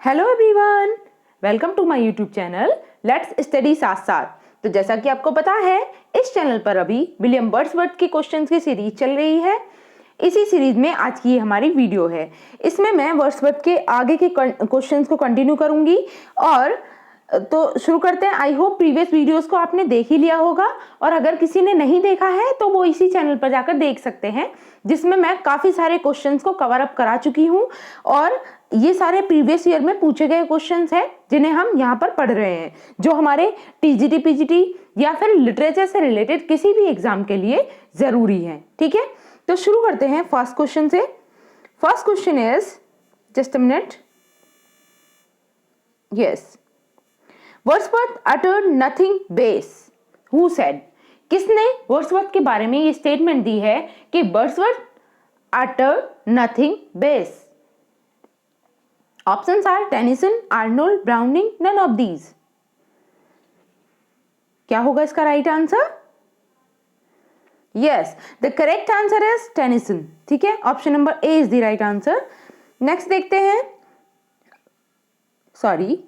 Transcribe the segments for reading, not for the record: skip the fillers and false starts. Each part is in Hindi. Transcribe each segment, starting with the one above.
Hello everyone, welcome to my YouTube channel let's study साथ साथ। तो जैसा कि आपको पता है, इस चैनल पर अभी विलियम वर्ड्सवर्थ के क्वेश्चंस की सीरीज चल रही है। इसी सीरीज में आज की हमारी वीडियो है। इसमें मैं वर्ड्सवर्थ के आगे के क्वेश्चंस को कंटिन्यू करूंगी। और तो शुरू करते हैं। आई होप प्रीवियस वीडियोस को आपने देख ही लिया होगा, और अगर किसी ने नहीं देखा है तो वो इसी चैनल पर जाकर देख सकते हैं, जिसमें मैं काफी सारे क्वेश्चंस को कवर अप करा चुकी हूँ। और ये सारे प्रीवियस ईयर में पूछे गए क्वेश्चंस हैं जिन्हें हम यहाँ पर पढ़ रहे हैं, जो हमारे टीजीटी पीजीटी या फिर लिटरेचर से रिलेटेड किसी भी एग्जाम के लिए जरूरी है। ठीक है, तो शुरू करते हैं फर्स्ट क्वेश्चन से। First question is, just a minute, yes, Wordsworth uttered nothing base. Who said? किसने वर्ड्सवर्थ के बारे में ये स्टेटमेंट दी है कि Wordsworth uttered nothing base? Options are Tennyson, Arnold, Browning, none of these. क्या होगा इसका right answer? Yes, the correct answer is Tennyson. ठीक है, option number A is the right answer. Next देखते हैं। Sorry,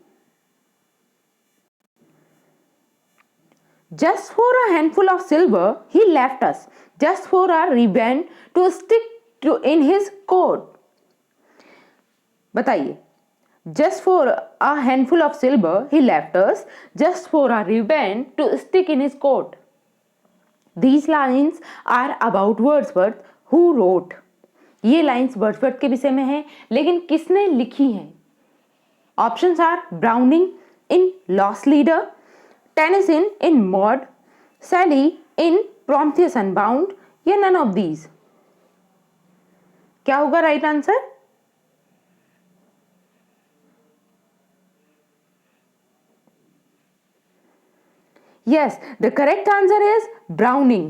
just for a handful of silver he left us, just for a ribbon to stick to in his coat. बताइए, just for a handful of silver he left us, just for a ribbon to stick in his coat. These lines are about Wordsworth, who wrote. ये लाइन्स वर्ड्सवर्थ के विषय में है, लेकिन किसने लिखी हैं? Options are Browning in Lost Leader, Tennyson in Maud, Shelley in Prometheus Unbound, या none of these? क्या होगा right answer? Yes, the correct answer is Browning.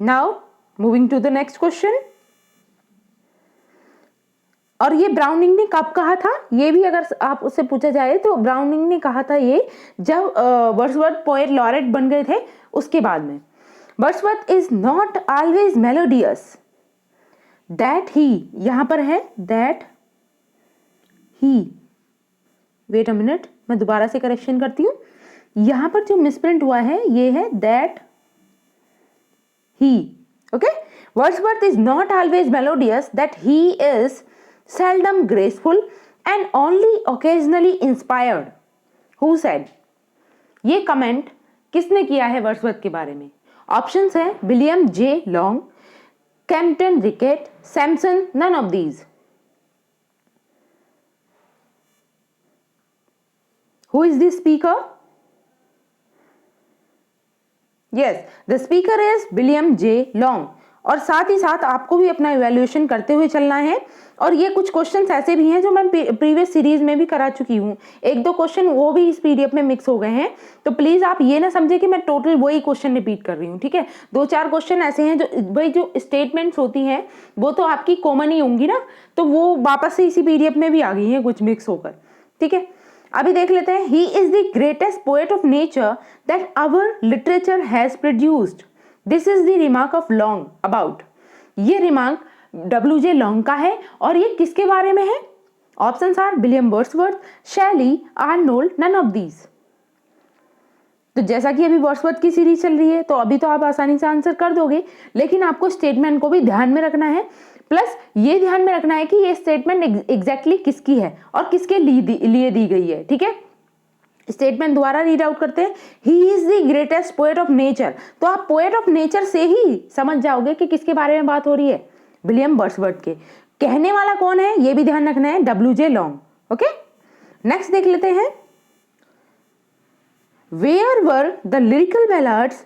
Now, moving to the next question. और ये ब्राउनिंग ने कब कहा था? ये भी अगर आप उससे पूछा जाए तो ब्राउनिंग ने कहा था ये जब वर्ड्सवर्थ पोएट लॉरेट बन गए थे, उसके बाद में। Wordsworth is not always melodious, that he, यहां पर है that he, wait a minute, मैं दोबारा से करेक्शन करती हूं। यहां पर जो मिसप्रिंट हुआ है ये है that he. Okay, Wordsworth is not always melodious, that he is seldom graceful and only occasionally inspired. Who said? ये कमेंट किसने किया है वर्ड्सवर्थ के बारे में? ऑप्शंस है William J long, Kempton रिकेट, Samson, none of these. Who is the speaker? Yes, the speaker is William J. Long. और साथ ही साथ आपको भी अपना इवैल्यूएशन करते हुए चलना है। और ये कुछ क्वेश्चंस ऐसे भी हैं जो मैं प्रीवियस सीरीज में भी करा चुकी हूँ। एक दो क्वेश्चन वो भी इस पीडीएफ में मिक्स हो गए हैं, तो प्लीज आप ये ना समझे कि मैं टोटल वही क्वेश्चन रिपीट कर रही हूँ। ठीक है, दो चार क्वेश्चन ऐसे हैं जो वही जो स्टेटमेंट्स होती हैं वो तो आपकी कॉमन ही होंगी ना, तो वो वापस से इसी पीडीएफ में भी आ गई हैं कुछ मिक्स होकर। ठीक है, अभी देख लेते हैं। He is the greatest poet of nature that our literature has produced, this is the remark of Long about. ये रिमार्क WJ लॉन्ग का है, और ये किसके बारे में है? Options are William Wordsworth, Shelley, Arnold, none of these. तो जैसा कि अभी वर्ड्सवर्थ की सीरीज चल रही है तो अभी तो आप आसानी से आंसर कर दोगे, लेकिन आपको स्टेटमेंट को भी ध्यान में रखना है। प्लस ये ध्यान में रखना है कि ये स्टेटमेंट एग्जैक्टली किसकी है और किसके लिए दी गई है। ठीक है, स्टेटमेंट दोबारा रीड आउट करते हैं। He is the greatest poet of nature, तो आप पोएट ऑफ नेचर से ही समझ जाओगे कि किसके बारे में बात हो रही है, विलियम वर्ड्सवर्थ के। कहने वाला कौन है ये भी ध्यान रखना है, WJ लॉन्ग। ओके, नेक्स्ट देख लेते हैं। वेयर वर द लिरिकल बैलाड्स,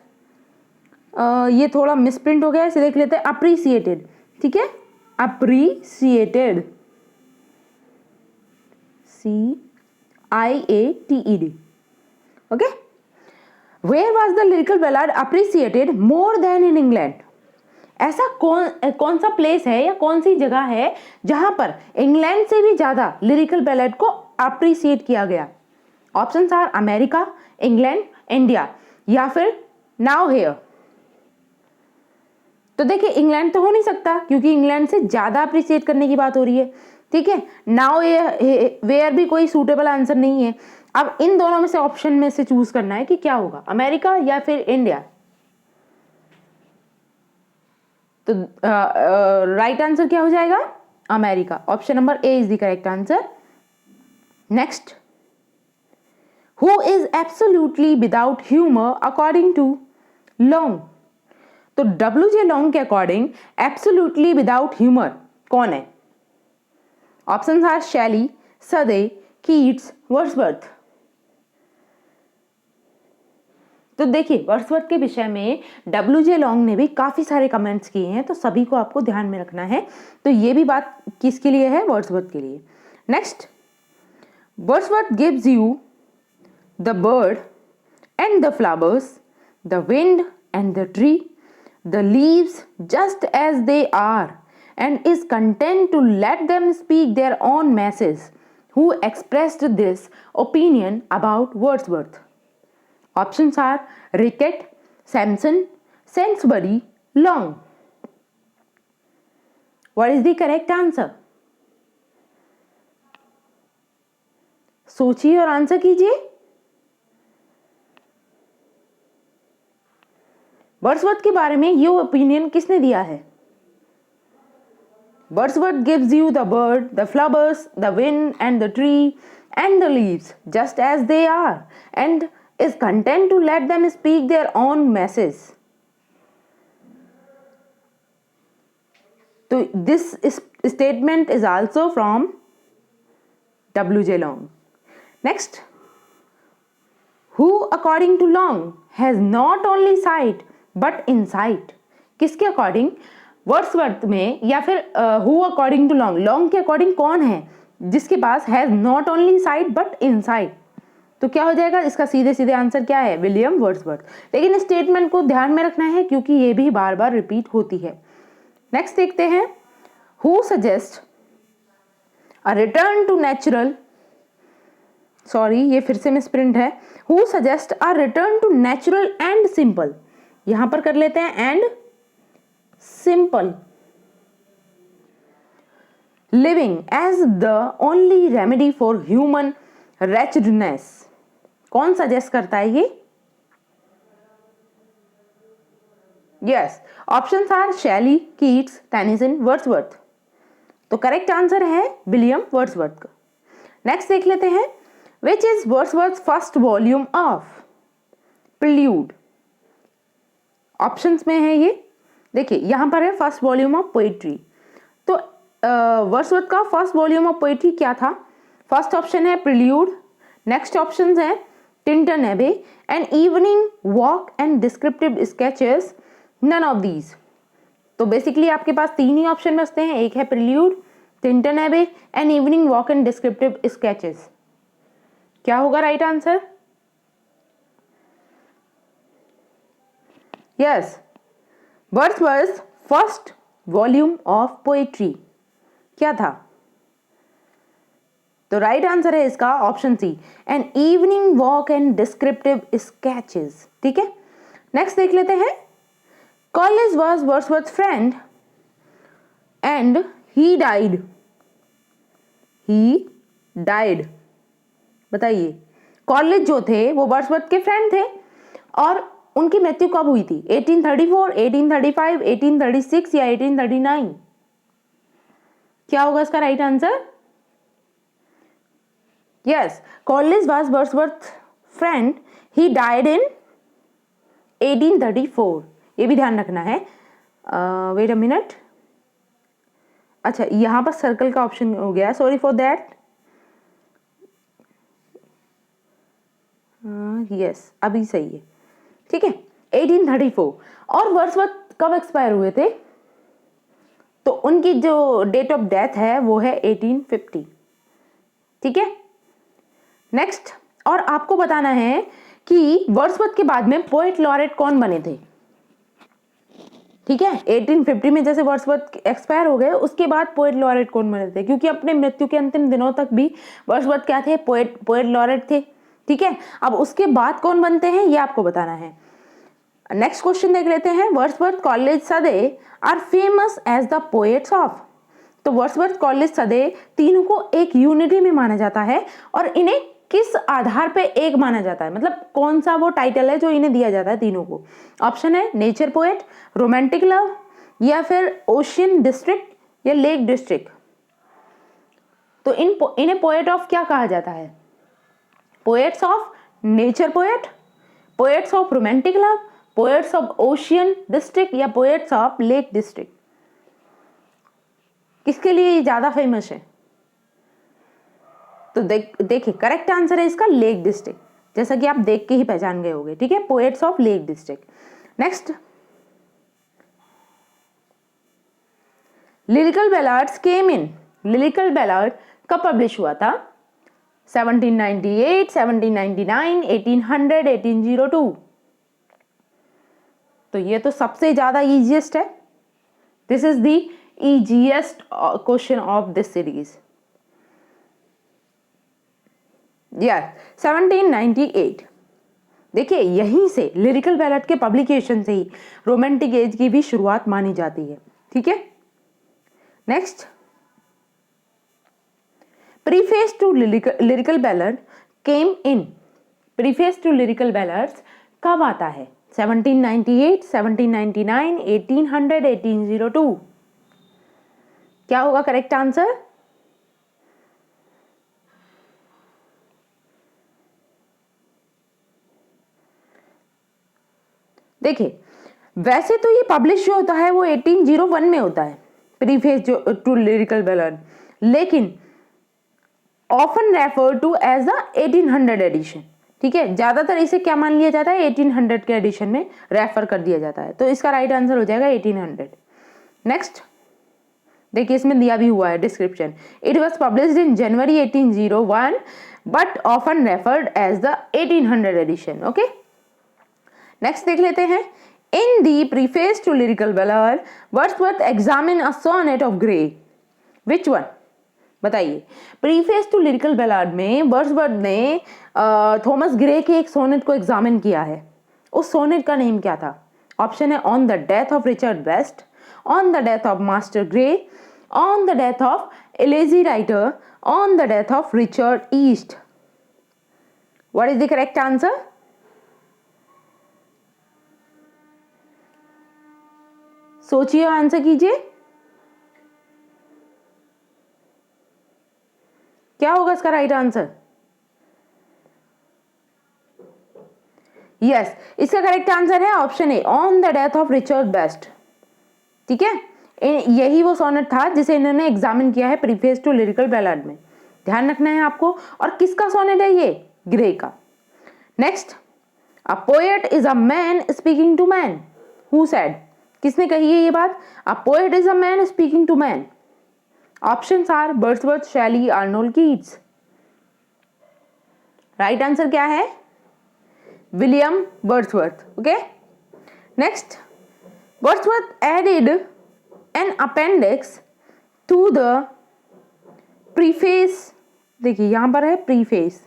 ये थोड़ा मिसप्रिंट हो गया, इसे देख लेते हैं। अप्रिसिएटेड, ठीक है, appreciated, CIATED। Okay, where was the Lyrical Ballad appreciated more than in England? ऐसा कौन सा प्लेस है या कौन सी जगह है जहां पर इंग्लैंड से भी ज्यादा लिरिकल बैलाड को अप्रिसिएट किया गया? Options are America, England, India, या फिर नाउ हियर। तो देखिए, इंग्लैंड तो हो नहीं सकता क्योंकि इंग्लैंड से ज्यादा अप्रिशिएट करने की बात हो रही है। ठीक है, नाउ वेयर भी कोई सूटेबल आंसर नहीं है। अब इन दोनों में से ऑप्शन में से चूज करना है कि क्या होगा, अमेरिका या फिर इंडिया। तो राइट आंसर क्या हो जाएगा, America. Option number A is the correct answer. Next, who is absolutely without humour according to Long. तो डब्ल्यू.जे. लॉन्ग के अकॉर्डिंग एब्सोल्युटली विदाउट ह्यूमर कौन है? ऑप्शंस आर शैली, सदे, कीट्स, वर्ड्सवर्थ। तो देखिए, वर्ड्सवर्थ के विषय में डब्ल्यू.जे. लॉन्ग ने भी काफी सारे कमेंट्स किए हैं, तो सभी को आपको ध्यान में रखना है। तो ये भी बात किसके लिए है, वर्ड्सवर्थ के लिए। Next, Wordsworth gives you the bird and the flowers, the wind and the tree, the leaves just as they are, and is content to let them speak their own message. Who expressed this opinion about Wordsworth? Options are Rickett, Sampson, Sainsbury, Long. What is the correct answer? सोचिए और आंसर कीजिए। वर्ड्सवर्थ के बारे में ये ओपिनियन किसने दिया है? Wordsworth gives you the bird, the flowers, the wind and the tree and the leaves just as they are, and is content to let them speak their own message. तो this statement is also from W J. Long. Next, who according to Long has not only sight but insight. किसके अकॉर्डिंग? वर्ड्सवर्थ में, या फिर who according to Long, Long के अकॉर्डिंग कौन है जिसके पास has not only sight but insight? तो क्या हो जाएगा इसका सीधे सीधे आंसर क्या है, विलियम वर्ड्सवर्थ। लेकिन इस स्टेटमेंट को ध्यान में रखना है क्योंकि ये भी बार बार रिपीट होती है। नेक्स्ट देखते हैं, who suggest a return to natural, sorry ये फिर से मिसप्रिंट है, who suggest a return to natural and simple. यहां पर कर लेते हैं and simple, living as the only remedy for human wretchedness. कौन सजेस्ट करता है ये? Yes, options are Shelley, Keats, Tennyson, Wordsworth. तो करेक्ट आंसर है विलियम वर्ड्सवर्थ का। नेक्स्ट देख लेते हैं, which is Wordsworth first volume of Prelude. Options में है ये, देखिए यहां पर है फर्स्ट वॉल्यूम ऑफ पोएट्री। तो वर्ड्सवर्थ का फर्स्ट वॉल्यूम ऑफ पोएट्री क्या था? फर्स्ट ऑप्शन है प्रिल्यूड, नेक्स्ट ऑप्शन है Tintern Abbey and Evening Walk and Descriptive Sketches, none of these. तो बेसिकली आपके पास तीन ही ऑप्शन बचते हैं, एक है Prelude, Tintern Abbey and Evening Walk and Descriptive Sketches. क्या होगा right answer? Yes, Wordsworth first volume of poetry क्या था? तो राइट आंसर है इसका option C, an Evening Walk and Descriptive Sketches. ठीक है, नेक्स्ट देख लेते हैं, Coleridge was Wordsworth friend and he died. He died, बताइए। कॉलेज जो थे वो वर्ड्सवर्थ के फ्रेंड थे और उनकी मृत्यु कब हुई थी? 1834, 1835, 1836 या 1839? क्या होगा इसका right answer? Yes, college was Wordsworth friend, he died in 1834। ये भी ध्यान रखना है। वेट अ मिनट, अच्छा यहां पर सर्कल का ऑप्शन हो गया, सॉरी फॉर दैट। यस, अभी सही है, ठीक है 1834। और वर्ड्सवर्थ कब एक्सपायर हुए थे? तो उनकी जो डेट ऑफ डेथ है वो है 1850। ठीक है, नेक्स्ट, और आपको बताना है कि वर्ड्सवर्थ के बाद में पोएट लॉरेट कौन बने थे। ठीक है, 1850 में जैसे वर्ड्सवर्थ एक्सपायर हो गए, उसके बाद पोएट लॉरेट कौन बने थे, क्योंकि अपने मृत्यु के अंतिम दिनों तक भी वर्ड्सवर्थ क्या थे? पोएट लॉरेट थे। ठीक है, अब उसके बाद कौन बनते हैं ये आपको बताना है। नेक्स्ट क्वेश्चन देख लेते हैं, Wordsworth, Coleridge, Southey are famous as the poets of. तो वर्ड्सवर्थ, कॉलिंस, सदे तीनों को एक यूनिटी में माना जाता है और इन्हें किस आधार पे एक माना जाता है, मतलब कौन सा वो टाइटल है जो इन्हें दिया जाता है तीनों को? ऑप्शन है नेचर पोएट, रोमांटिक लव, या फिर ओशियन डिस्ट्रिक्ट, या लेक डिस्ट्रिक्ट। तो इन्हें पोएट ऑफ क्या कहा जाता है? Poets of nature poet, poets of romantic love, poets of ocean district, या पोएट्स ऑफ लेक डिस्ट्रिक्ट। किसके लिए ये ज्यादा फेमस है? तो देखिए करेक्ट आंसर है इसका लेक डिस्ट्रिक्ट, जैसा कि आप देख के ही पहचान गए होंगे। ठीक है, poets of Lake District. Next, Lyrical Ballads came in, Lyrical Ballad कब पब्लिश हुआ था? 1798, 1799, 1800, 1802। तो ये तो सबसे ज्यादा इजीएस्ट है। This is the easiest question of this series. Yes, 1798। देखिए यहीं से लिरिकल बैलेट के पब्लिकेशन से ही रोमांटिक एज की भी शुरुआत मानी जाती है। ठीक है, next, Preface to Lyrical Ballad came in, Preface to Lyrical Ballads कब आता है? 1798, 1799, 1800, 1802। क्या होगा करेक्ट आंसर? देखिए वैसे तो ये पब्लिश जो होता है वो 1801 में होता है, प्रीफेस टू लिरिकल बैलेट, लेकिन often refer to as the 1800 edition. ठीक है, ज्यादातर इसे क्या मान लिया जाता है? 1800 के एडिशन में रेफर कर दिया जाता है, तो इसका राइट आंसर हो जाएगा 1800। नेक्स्ट, देखिए इसमें दिया भी हुआ है description, it was published in January 1801 but often referred as the 1800 edition. Okay, next देख लेते हैं। In the preface to Lyrical Ballad Wordsworth examine a sonnet of Gray, which one? बताइए, प्रीफेस टू लिरिकल बैलेट में वर्ड्सवर्थ ने थॉमस ग्रे के एक सोनेट को एग्जामिन किया है। उस सोनेट का नेम क्या था? ऑप्शन है on the death of Richard best, on the death of master grey, on the death of elegy writer, on the death of Richard east. What is the correct answer? सोचिए, आंसर कीजिए, क्या होगा इसका राइट आंसर? यस, इसका करेक्ट आंसर है option A, on the death of Richard best. ठीक है, यही वो सोनेट था जिसे इन्होंने एग्जामिन किया है प्रीफेस टू लिरिकल बैलेट में। ध्यान रखना है आपको। और किसका सोनेट है ये? ग्रे का। Next, a poet is a man speaking to man, who said? किसने कही है ये बात? A poet is a man speaking to man. Options are Wordsworth, Shelley, Arnold, Keats. Right answer क्या है? William Wordsworth. Okay, next, Wordsworth added an appendix to the preface. देखिए यहां पर है preface,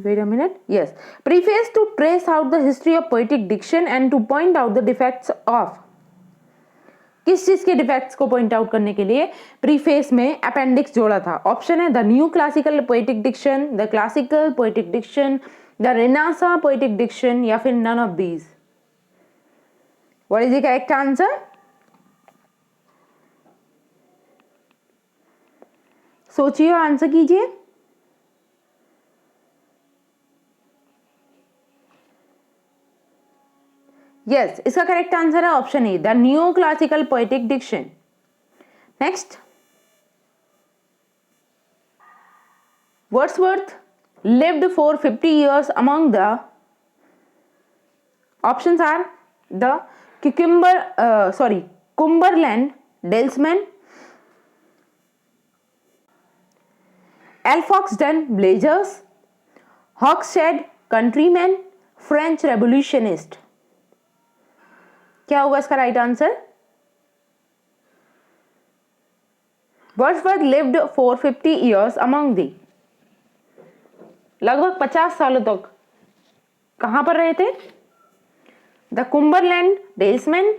wait a minute, yes, preface to trace out the history of poetic diction and to point out the defects of। किस चीज के डिफेक्ट्स को पॉइंट आउट करने के लिए प्रीफेस में अपेंडिक्स जोड़ा था? ऑप्शन है the new classical poetic diction, the classical poetic diction, the Renaissance poetic diction, या फिर none of these. What is the correct answer? सोचिए, आंसर कीजिए। यस, इसका करेक्ट आंसर है option A, the new classical poetic diction. Next, Wordsworth lived for 50 years among the options are the Cumberland Dalesmen, Alfoxden Blazers, Hawkshead Countrymen, French Revolutionist। क्या होगा इसका right answer? Wordsworth lived for 50 years among the, लगभग 50 सालों तक कहां पर रहे थे? The Cumberland dalesman,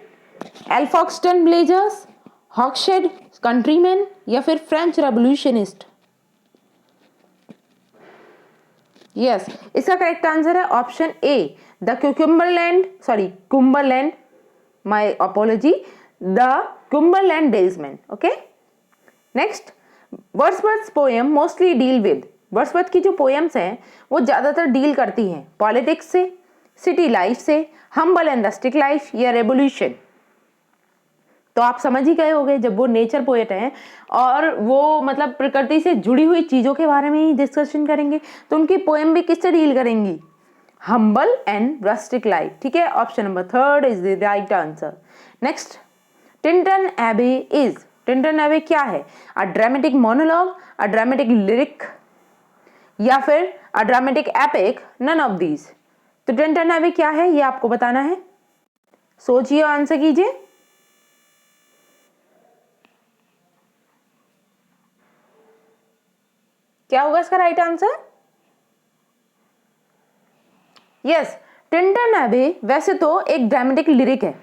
Alfoxden blazers, Hawkshead countryman या फिर फ्रेंच रेवोल्यूशनिस्ट? यस, इसका करेक्ट आंसर है option A, the Cumberland, my apology, the Cumberland dalesman. Okay, next, Wordsworth poem mostly deal with, Wordsworth की जो पोएम्स हैं वो ज्यादातर डील करती हैं पॉलिटिक्स से, सिटी लाइफ से, हम्बल एंड रस्टिक लाइफ या रेवोल्यूशन। तो आप समझ ही गए होंगे, जब वो नेचर पोएट हैं और वो मतलब प्रकृति से जुड़ी हुई चीजों के बारे में ही डिस्कशन करेंगे, तो उनकी पोएम भी किससे डील करेंगी? Humble and rustic life. ठीक है, option number 3 is the right answer. Next, Tintern Abbey is, Tintern Abbey क्या है? A dramatic monologue, a dramatic lyric या फिर a dramatic epic, none of these. तो टिंटन एबे क्या है ये आपको बताना है, सोचिए और आंसर कीजिए। क्या होगा इसका राइट आंसर? यस, टिंटन एबे वैसे तो एक ड्रामेटिक लिरिक है,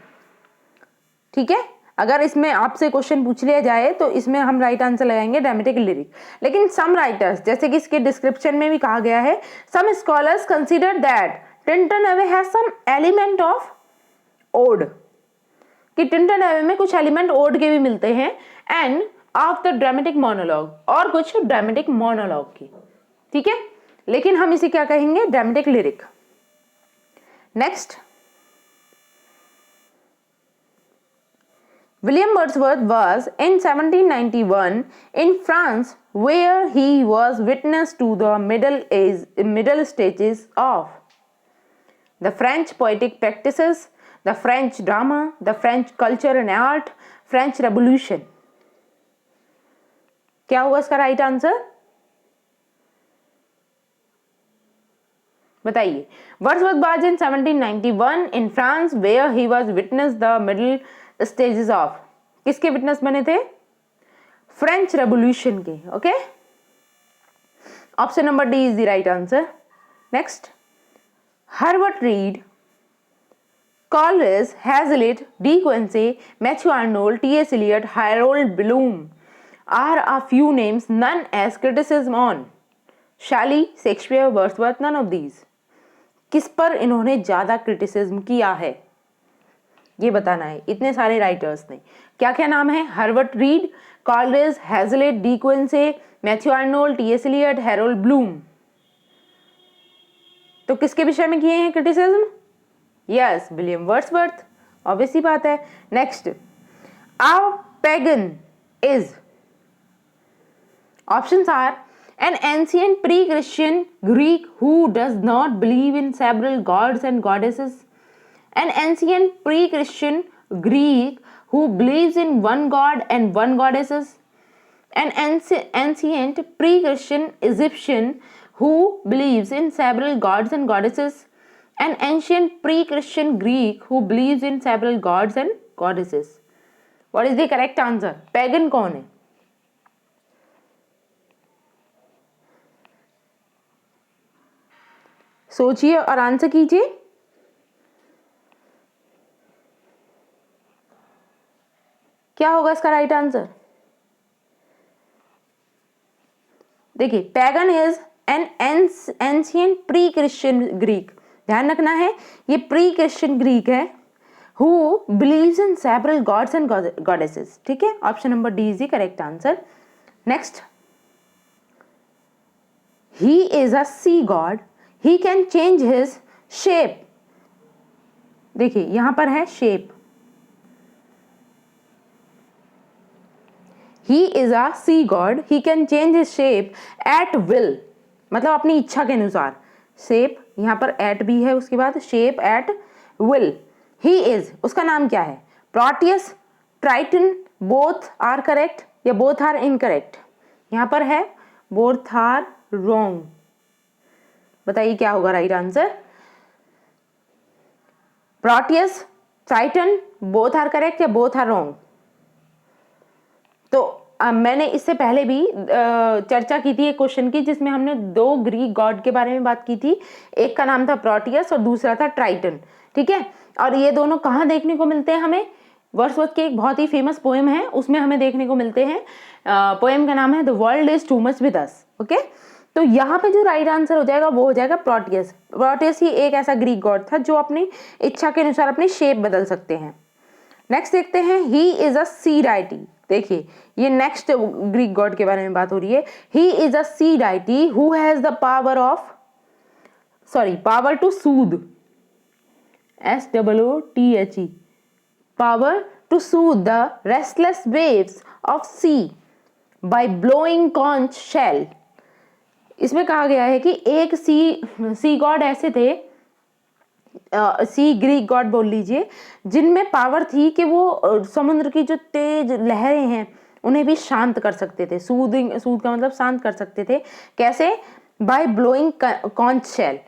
ठीक है। अगर इसमें आपसे क्वेश्चन पूछ लिया जाए तो इसमें हम राइट आंसर लगाएंगे ड्रामेटिक लिरिक। लेकिन सम राइटर्स, जैसे कि इसके डिस्क्रिप्शन में भी कहा गया है, some scholars consider that Tintern Abbey has some element of ode, कि टिंटन एबे में कुछ एलिमेंट ओड के भी मिलते हैं, and of the dramatic monologue, और कुछ ड्रामेटिक मोनोलॉग की। ठीक है, लेकिन हम इसे क्या कहेंगे? Dramatic lyric. Next, William Wordsworth was in 1791 in France, where he was witness to the middle stages of the French poetic practices, the French drama, the French culture and art, French Revolution. क्या होगा इसका राइट आंसर? बताइए। Wordsworth was in 1791 in France, where he was witness the middle stages of, किसके विटनेस बने थे? फ्रेंच रेवोल्यूशन के। Okay, option number D is the right answer. Next, Herbert Read, Coleridge, Hazlitt, De Quincey, Matthew Arnold, T S. Eliot, Harold Bloom are a few names none as criticism on Shelley, Shakespeare, Wordsworth, none of these. किस पर इन्होंने ज्यादा क्रिटिसिज्म किया है ये बताना है। इतने सारे राइटर्स ने, क्या क्या नाम है? Herbert Read, Coleridge, Hazlitt, De Quincey, Matthew Arnold, T S. Eliot, Harold Bloom. तो किसके विषय में किए हैं criticism? Yes, William Wordsworth, obvious ही बात है। Next, a pagan is, options are an ancient pre-Christian Greek who does not believe in several gods and goddesses, an ancient pre-Christian Greek who believes in one god and one goddesses, an ancient pre-Christian Egyptian who believes in several gods and goddesses, an ancient pre-Christian Greek who believes in several gods and goddesses. What is the correct answer? Pagan कौन है? सोचिए और आंसर कीजिए। क्या होगा इसका राइट आंसर? देखिए, pagan is an ancient pre Christian Greek, ध्यान रखना है ये प्री क्रिश्चियन ग्रीक है, who believes in several gods and goddesses. ठीक है, option number D is the correct answer. Next, he is a sea god, he can change his shape. देखिए यहां पर है shape, he is a sea god, he can change his shape at will, मतलब अपनी इच्छा के अनुसार। शेप यहाँ पर at भी है, उसके बाद shape at will। he is, उसका नाम क्या है? Proteus, Triton, both are correct या बोथ आर इनकरेक्ट? यहाँ पर है बोथ आर रॉन्ग। बताइए क्या होगा right answer? Proteus, Triton, both are correct या बोथ आर रॉन्ग? तो मैंने इससे पहले भी चर्चा की थी एक क्वेश्चन की, जिसमें हमने दो ग्रीक गॉड के बारे में बात की थी। एक का नाम था प्रोटियस और दूसरा था ट्राइटन। ठीक है, और ये दोनों कहाँ देखने को मिलते हैं हमें? वर्ड्सवर्थ की एक बहुत ही फेमस पोएम है, उसमें हमें देखने को मिलते हैं। पोएम का नाम है the world is too much with us. Okay, तो यहाँ पे जो राइट आंसर हो जाएगा वो हो जाएगा प्रोटियस। प्रोटियस ही एक ऐसा ग्रीक गॉड था जो अपनी इच्छा के अनुसार अपनी शेप बदल सकते हैं। नेक्स्ट देखते हैं, he is a sea deity. देखिए ये नेक्स्ट ग्रीक गॉड के बारे में बात हो रही है। He is a sea deity who has the power to soothe, SOOTHE, power to soothe the restless waves of sea by blowing conch shell। इसमें कहा गया है कि एक सी गॉड ऐसे थे, सी ग्रीक गॉड बोल लीजिए, जिनमें पावर थी कि वो समुद्र की जो तेज लहरें हैं उन्हें भी शांत कर सकते थे। सूद का मतलब शांत कर सकते थे। कैसे? बाय ब्लोइंग कॉन्च शेल,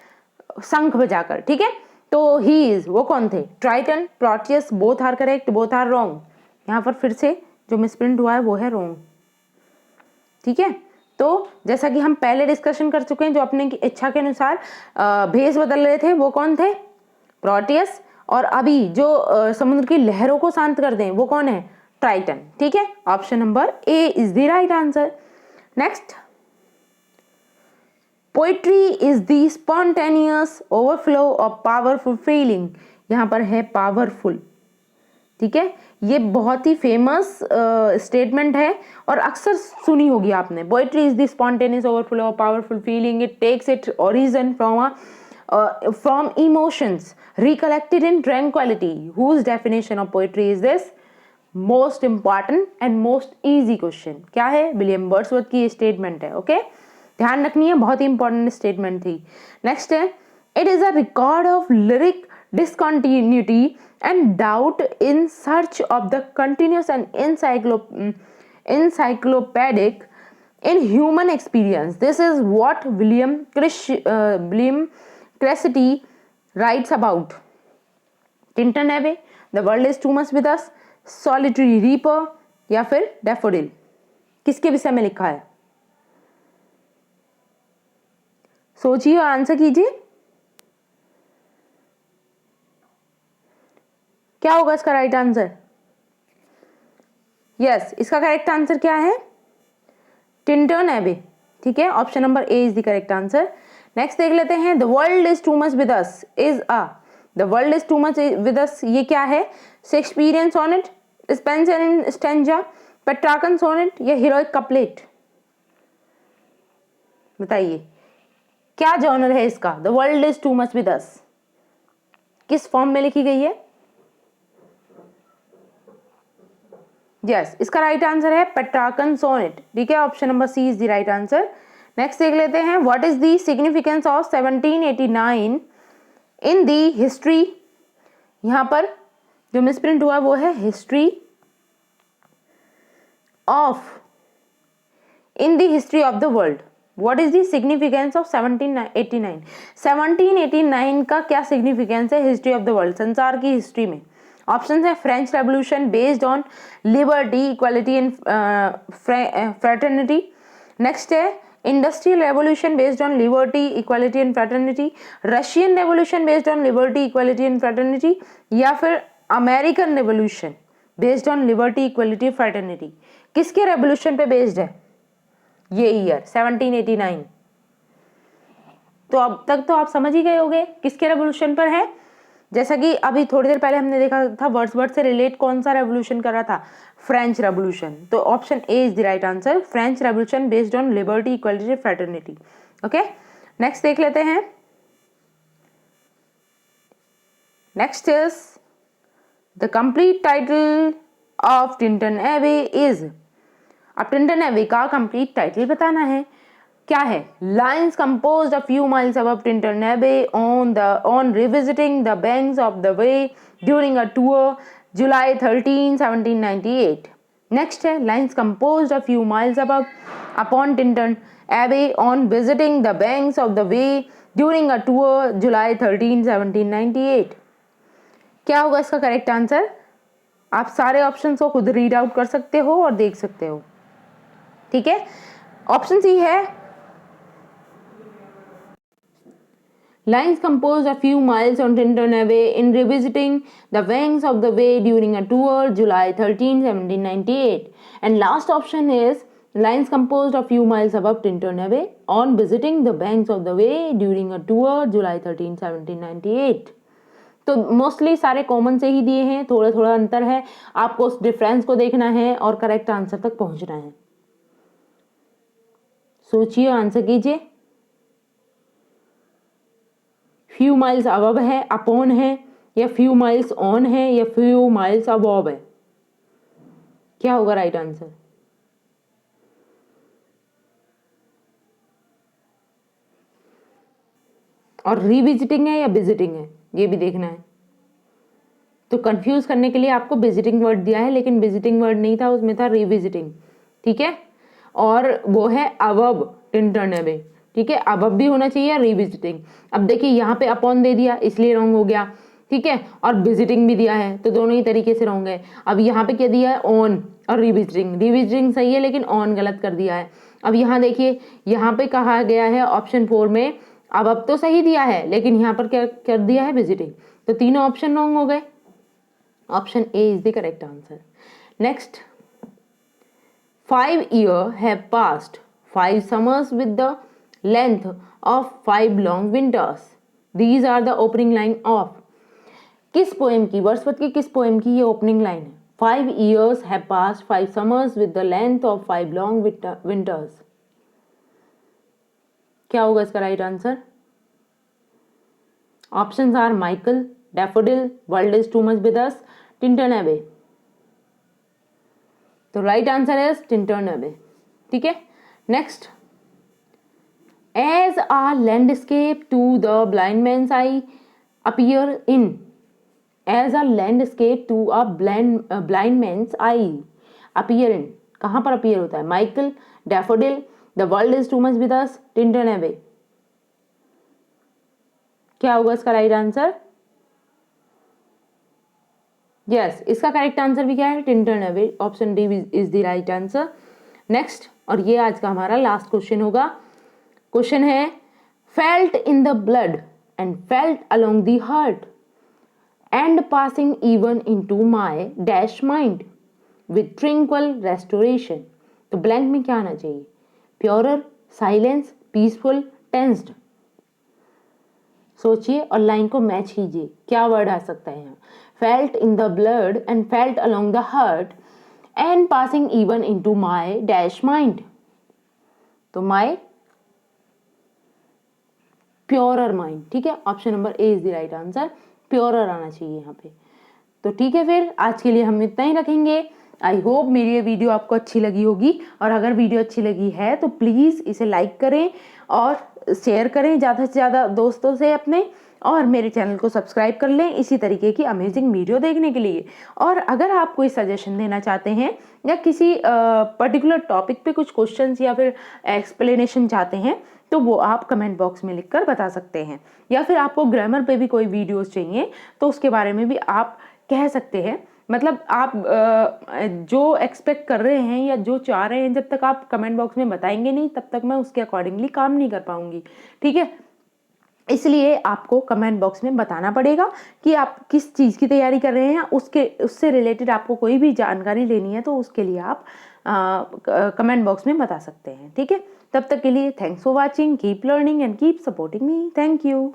शंख बजाकर। ठीक है, तो ही इज, वो कौन थे? Triton, Proteus, both are correct, both are wrong. यहाँ पर फिर से जो मिसप्रिंट हुआ है वो है रॉन्ग। ठीक है, तो जैसा कि हम पहले डिस्कशन कर चुके हैं, जो अपने की इच्छा के अनुसार भेष बदल रहे थे वो कौन थे? प्रोटियस। और अभी जो समुद्र की लहरों को शांत कर दें वो कौन है? ट्राइटन। ठीक है, option number A is the right answer. Next, poetry is the spontaneous overflow of powerful feeling. यहाँ पर है पावरफुल। ठीक है, ये बहुत ही फेमस स्टेटमेंट है और अक्सर सुनी होगी आपने। Poetry is the spontaneous overflow of powerful feeling, it takes it origin from emotions recollected in tranquility. Whose definition of poetry is this? Most important and most easy question. क्या है? विलियम वर्ड्सवर्थ की स्टेटमेंट है। ओके, ध्यान रखनी है, बहुत ही इंपॉर्टेंट स्टेटमेंट थी। नेक्स्ट है, it is a record of lyric discontinuity and doubt in search of the continuous and encyclopedic in human experience. This is what William Cressidi writes about. Tintin Abbey, The World is Too Much with Us, Solitary Reaper या फिर Daffodil, किसके विषय में लिखा है? सोचिए और आंसर कीजिए। क्या होगा इसका राइट आंसर? यस, इसका करेक्ट आंसर क्या है? टिंटन एबे। ठीक है, option number A is the correct answer. Next देख लेते हैं, the world is too much with us is the world is too much with अस, ये क्या है? शेक्सपियरियन सोनेट, स्पेंसर इन स्टेंजा, पेट्रार्कन सोनेट या हीरोइक कपलेट? बताइए क्या जॉनर है इसका? The world is too much with अस किस फॉर्म में लिखी गई है? यस, इसका राइट आंसर है पेट्रार्कन सोनेट। ठीक है, option number C is the right answer. Next देख लेते हैं, what is the significance of 1789 in the history. यहां पर जो मिसप्रिंट हुआ वो है history of, in the history of the world. What is the significance of 1789? 1789 का क्या सिग्निफिकेंस है हिस्ट्री ऑफ द वर्ल्ड, संसार की हिस्ट्री में? ऑप्शन है, French revolution based on liberty, equality and fraternity. Next है, industrial revolution based on liberty, equality and fraternity, Russian revolution based on liberty, equality and fraternity, या फिर American revolution based on liberty, equality, fraternity. किसके रेवोल्यूशन पे बेस्ड है ये ईयर 1789? तो अब तक तो आप समझ ही गए होंगे किसके रेवोल्यूशन पर है। जैसा कि अभी थोड़ी देर पहले हमने देखा था, वर्ड्सवर्थ से रिलेट कौन सा रेवोल्यूशन कर रहा था? French revolution. तो option A is the right answer, French revolution based on liberty, equality, fraternity. Okay, next देख लेते हैं। Next is the complete title of Tintern Abbey is. अब टिंटन एबे का कंप्लीट टाइटल बताना है। क्या है? Lines composed a few miles above Tintern Abbey on revisiting the banks of the Wey during a tour July 13, 1798. Next है, lines composed a few miles upon Tintern Abbey on visiting the banks of the Wey during a tour July 13, 1798. क्या होगा इसका करेक्ट आंसर? आप सारे ऑप्शंस को खुद रीड आउट कर सकते हो और देख सकते हो। ठीक है, ऑप्शन सी है Lines composed a few miles on Tintern in revisiting the banks of the way during a tour, July 13, 1798. And last option is lines composed a few miles above Tintern on visiting the banks of the way during a tour, July 13, 1798. तो मोस्टली सारे कॉमन से ही दिए हैं, थोड़ा थोड़ा अंतर है, आपको उस डिफरेंस को देखना है और करेक्ट आंसर तक पहुंचना है। सोचिए, आंसर कीजिए। फ्यू माइल्स अबव है, अपॉन है, या फ्यू माइल्स ऑन है, या फ्यू माइल्स अबव है, क्या होगा राइट आंसर? और रिविजिटिंग है या विजिटिंग है, ये भी देखना है। तो कंफ्यूज करने के लिए आपको विजिटिंग वर्ड दिया है, लेकिन विजिटिंग वर्ड नहीं था, उसमें था रिविजिटिंग, ठीक है। और वो है अबव टिंटर्न अवे, ठीक है, अबव भी होना चाहिए रिविजिटिंग। अब देखिए यहाँ पे अपॉन दे दिया इसलिए रॉन्ग हो गया, ठीक है, और विजिटिंग भी दिया है, तो दोनों ही तरीके से रॉन्ग है। अब यहाँ पे क्या दिया है? ऑन और रिविजिटिंग, रिविजिटिंग सही है लेकिन ऑन गलत कर दिया है। अब यहाँ देखिए, यहाँ पे कहा गया है ऑप्शन 4 में अब तो सही दिया है, लेकिन यहाँ पर क्या कर दिया है? विजिटिंग, तो तीनों ऑप्शन रॉन्ग हो गए। Option A is the correct answer. Next, 5 years have passed, 5 summers with the length of 5 long winters. These are the opening line of. किस पोएम की, वर्dsworth की किस पोएम की ये ओपनिंग लाइन है? 5 years have passed, 5 summers with the length of 5 long winters. क्या होगा इसका right answer? Options are Michael, daffodil, world is too much with us, Tintern Abbey. तो राइट आंसर है टिंटर्न अवे, ठीक है। Next, as a landscape to the blind man's eye appear in, as a landscape to a blind man's eye appear in, कहां पर अपीयर होता है? Michael, daffodil, the world is too much with us, Tintern Abbey. क्या होगा इसका राइट आंसर? यस, इसका करेक्ट आंसर भी क्या है? Tintern away, option D is the right answer. Next, और ये आज का हमारा लास्ट क्वेश्चन होगा। क्वेश्चन है, felt in the blood and felt along the heart and passing even into my dash mind with ट्रिंकल restoration. तो ब्लैंक में क्या आना चाहिए? Purer, silence, peaceful, tensed. सोचिए और लाइन को मैच कीजिए, क्या वर्ड आ सकता है यहाँ? Felt in the blood and felt along the heart and passing even into my dash mind. तो माय प्योरर माइंड, ठीक है, option number A is the right answer, purer आना चाहिए यहाँ पे। तो ठीक है, फिर आज के लिए हम इतना ही रखेंगे। आई होप मेरी ये वीडियो आपको अच्छी लगी होगी, और अगर वीडियो अच्छी लगी है तो प्लीज़ इसे लाइक करें और शेयर करें ज़्यादा से ज़्यादा दोस्तों से अपने, और मेरे चैनल को सब्सक्राइब कर लें इसी तरीके की अमेजिंग वीडियो देखने के लिए। और अगर आप कोई सजेशन देना चाहते हैं या किसी पर्टिकुलर टॉपिक पे कुछ क्वेश्चंस या फिर एक्सप्लेनेशन चाहते हैं, तो वो आप कमेंट बॉक्स में लिखकर बता सकते हैं। या फिर आपको ग्रामर पे भी कोई वीडियोस चाहिए तो उसके बारे में भी आप कह सकते हैं। मतलब आप जो एक्सपेक्ट कर रहे हैं या जो चाह रहे हैं, जब तक आप कमेंट बॉक्स में बताएंगे नहीं तब तक मैं उसके अकॉर्डिंगली काम नहीं कर पाऊंगी, ठीक है। इसलिए आपको कमेंट बॉक्स में बताना पड़ेगा कि आप किस चीज़ की तैयारी कर रहे हैं, उससे रिलेटेड आपको कोई भी जानकारी लेनी है तो उसके लिए आप कमेंट बॉक्स में बता सकते हैं, ठीक है। तब तक के लिए thanks for watching, keep learning and keep supporting me, thank you.